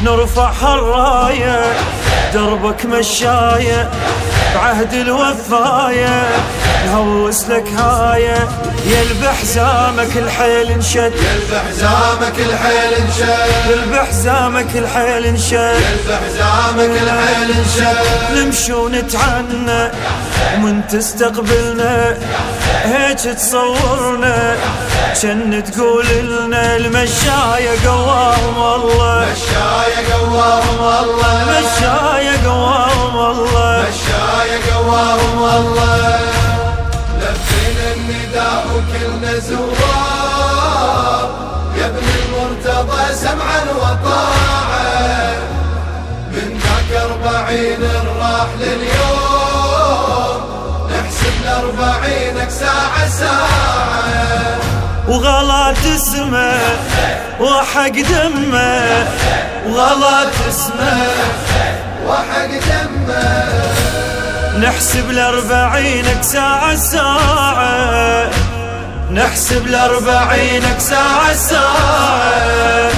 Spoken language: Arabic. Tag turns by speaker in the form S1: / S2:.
S1: نرفع الراية دربك مشاية بعهد الوفاية نهوس لك هاية يلبح حزامك الحيل انشد
S2: يلبح حزامك الحيل انشد
S1: يلبح حزامك الحيل انشد
S2: يلبح حزامك الحيل انشد
S1: نمشي ونتعنى ومن تستقبلنا هيك تصورنا كن تقول لنا المشاية قواهم والله
S2: مشاية قواهم والله
S1: مشاية قواهم والله
S2: مشاية قواهم والله لبينا النداء وكلنا زوار يا ابن المرتضى سمعا وطاعة من ذاك 40 راح لليوم نحسب ل40 ساعة ساعة
S1: وغلط اسمه وحق دمه وغلط اسمه
S2: وحق دمه
S1: نحسب ل40 ساعة ساعة نحسب ل40 ساعة ساعة